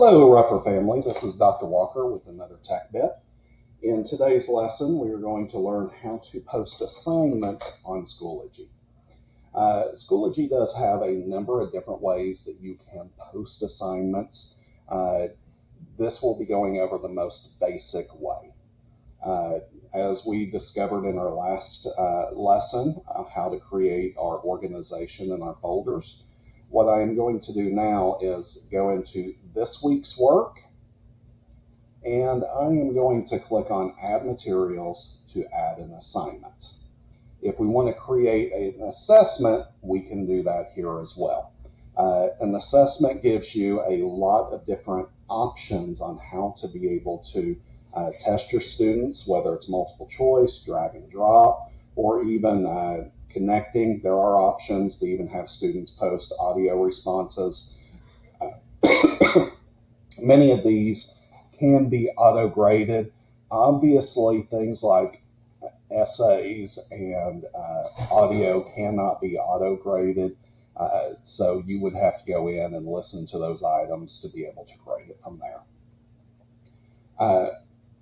Hello, Ruffer family. This is Dr. Walker with another Tech Bit. In today's lesson, we are going to learn how to post assignments on Schoology. Schoology does have a number of different ways that you can post assignments. This will be going over the most basic way. As we discovered in our last lesson, how to create our organization and our folders, what I am going to do now is go into this week's work, and I am going to click on Add Materials to add an assignment. If we want to create an assessment, we can do that here as well. An assessment gives you a lot of different options on how to be able to test your students, whether it's multiple choice, drag and drop, or even connecting. There are options to even have students post audio responses. Many of these can be auto-graded. Obviously, things like essays and audio cannot be auto-graded, so you would have to go in and listen to those items to be able to grade it from there.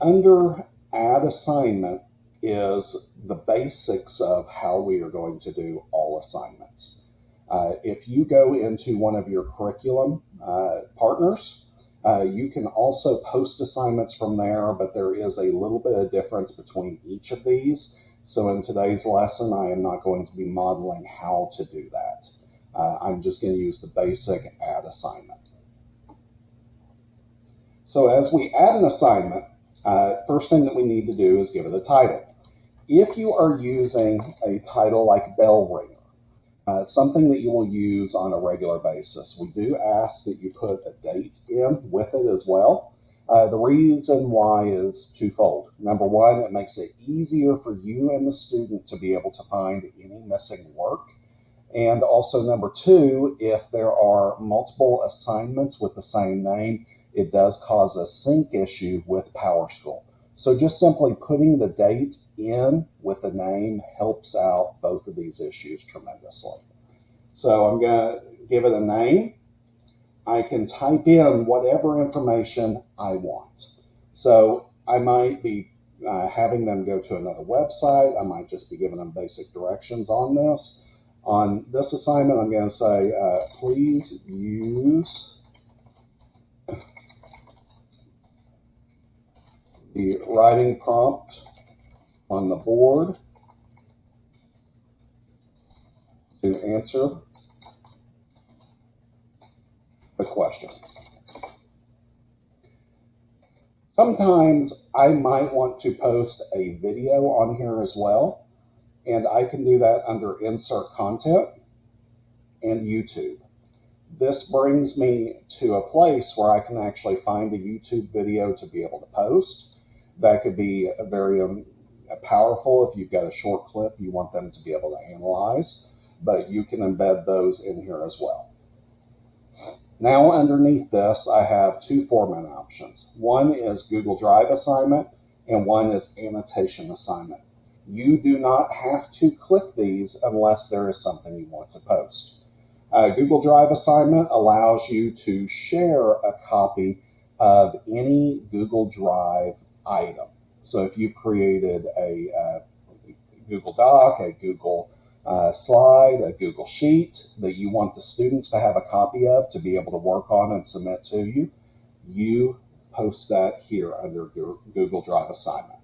Under Add Assignment is the basics of how we are going to do all assignments. If you go into one of your curriculum partners, you can also post assignments from there, but there is a little bit of difference between each of these. So in today's lesson, I am not going to be modeling how to do that. I'm just going to use the basic Add Assignment. So as we add an assignment, first thing that we need to do is give it a title. If you are using a title like Bell Ringer, something that you will use on a regular basis, we do ask that you put a date in with it as well. The reason why is twofold. Number one, it makes it easier for you and the student to be able to find any missing work. And also number two, if there are multiple assignments with the same name, it does cause a sync issue with PowerSchool. So just simply putting the date in with the name helps out both of these issues tremendously. So I'm going to give it a name. I can type in whatever information I want. So I might be having them go to another website. I might just be giving them basic directions on this. On this assignment, I'm going to say, please use the writing prompt on the board to answer the question. Sometimes I might want to post a video on here as well, and I can do that under Insert Content and YouTube. This brings me to a place where I can actually find a YouTube video to be able to post. That could be very powerful if you've got a short clip you want them to be able to analyze, but you can embed those in here as well. Now underneath this, I have two format options. One is Google Drive assignment and one is annotation assignment. You do not have to click these unless there is something you want to post. Google Drive assignment allows you to share a copy of any Google Drive item. So if you've created a Google Doc, a Google slide, a Google Sheet that you want the students to have a copy of to be able to work on and submit to you, you post that here under Google Drive assignment.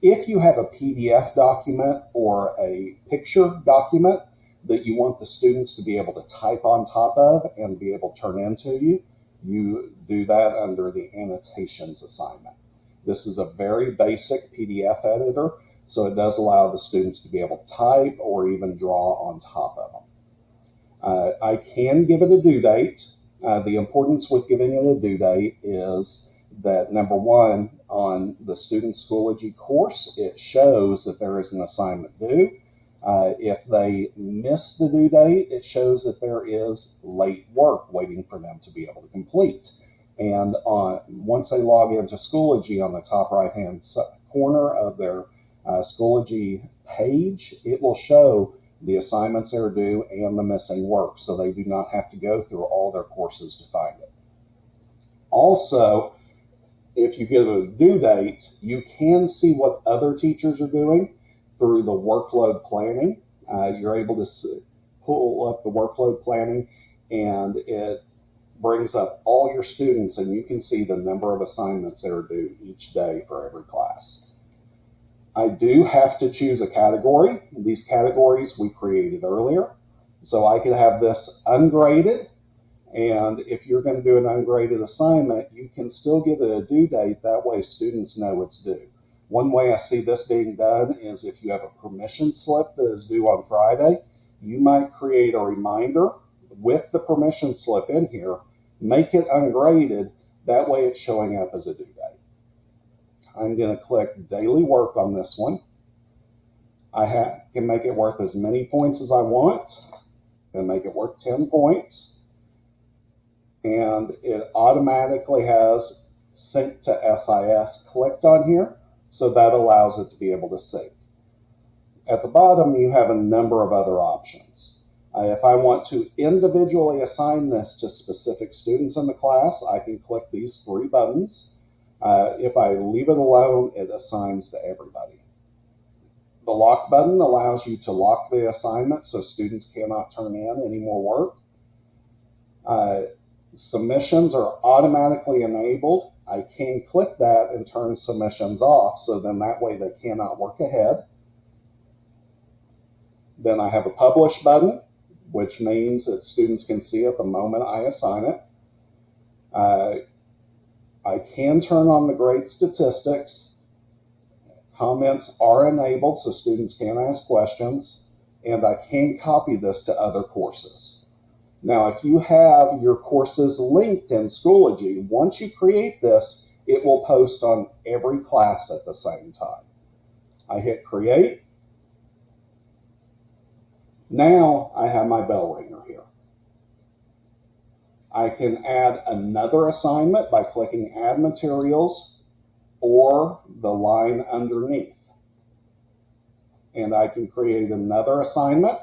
If you have a PDF document or a picture document that you want the students to be able to type on top of and be able to turn into you, you do that under the annotations assignment. This is a very basic PDF editor, so it does allow the students to be able to type or even draw on top of them. I can give it a due date. The importance with giving it a due date is that number one, on the Student Schoology course, it shows that there is an assignment due. If they miss the due date, it shows that there is late work waiting for them to be able to complete. And once they log into Schoology, on the top right-hand corner of their Schoology page, it will show the assignments that are due and the missing work, so they do not have to go through all their courses to find it. Also, if you give a due date, you can see what other teachers are doing through the workload planning. You're able to pull up the workload planning, and it brings up all your students, and you can see the number of assignments that are due each day for every class. I do have to choose a category. These categories we created earlier. So I could have this ungraded, and if you're going to do an ungraded assignment, you can still give it a due date. That way students know it's due. One way I see this being done is if you have a permission slip that is due on Friday, you might create a reminder with the permission slip in here, make it ungraded. That way it's showing up as a due date. I'm going to click daily work on this one. I can make it worth as many points as I want. I'm going to make it worth 10 points. And it automatically has sync to SIS clicked on here. So that allows it to be able to sync. At the bottom, you have a number of other options. If I want to individually assign this to specific students in the class, I can click these 3 buttons. If I leave it alone, it assigns to everybody. The lock button allows you to lock the assignment so students cannot turn in any more work. Submissions are automatically enabled. I can click that and turn submissions off, so then that way they cannot work ahead. Then I have a publish button, which means that students can see it the moment I assign it. I can turn on the grade statistics. Comments are enabled so students can ask questions, and I can copy this to other courses. Now, if you have your courses linked in Schoology, once you create this, it will post on every class at the same time. I hit create. Now I have my bell ringer here. I can add another assignment by clicking add materials or the line underneath. And I can create another assignment.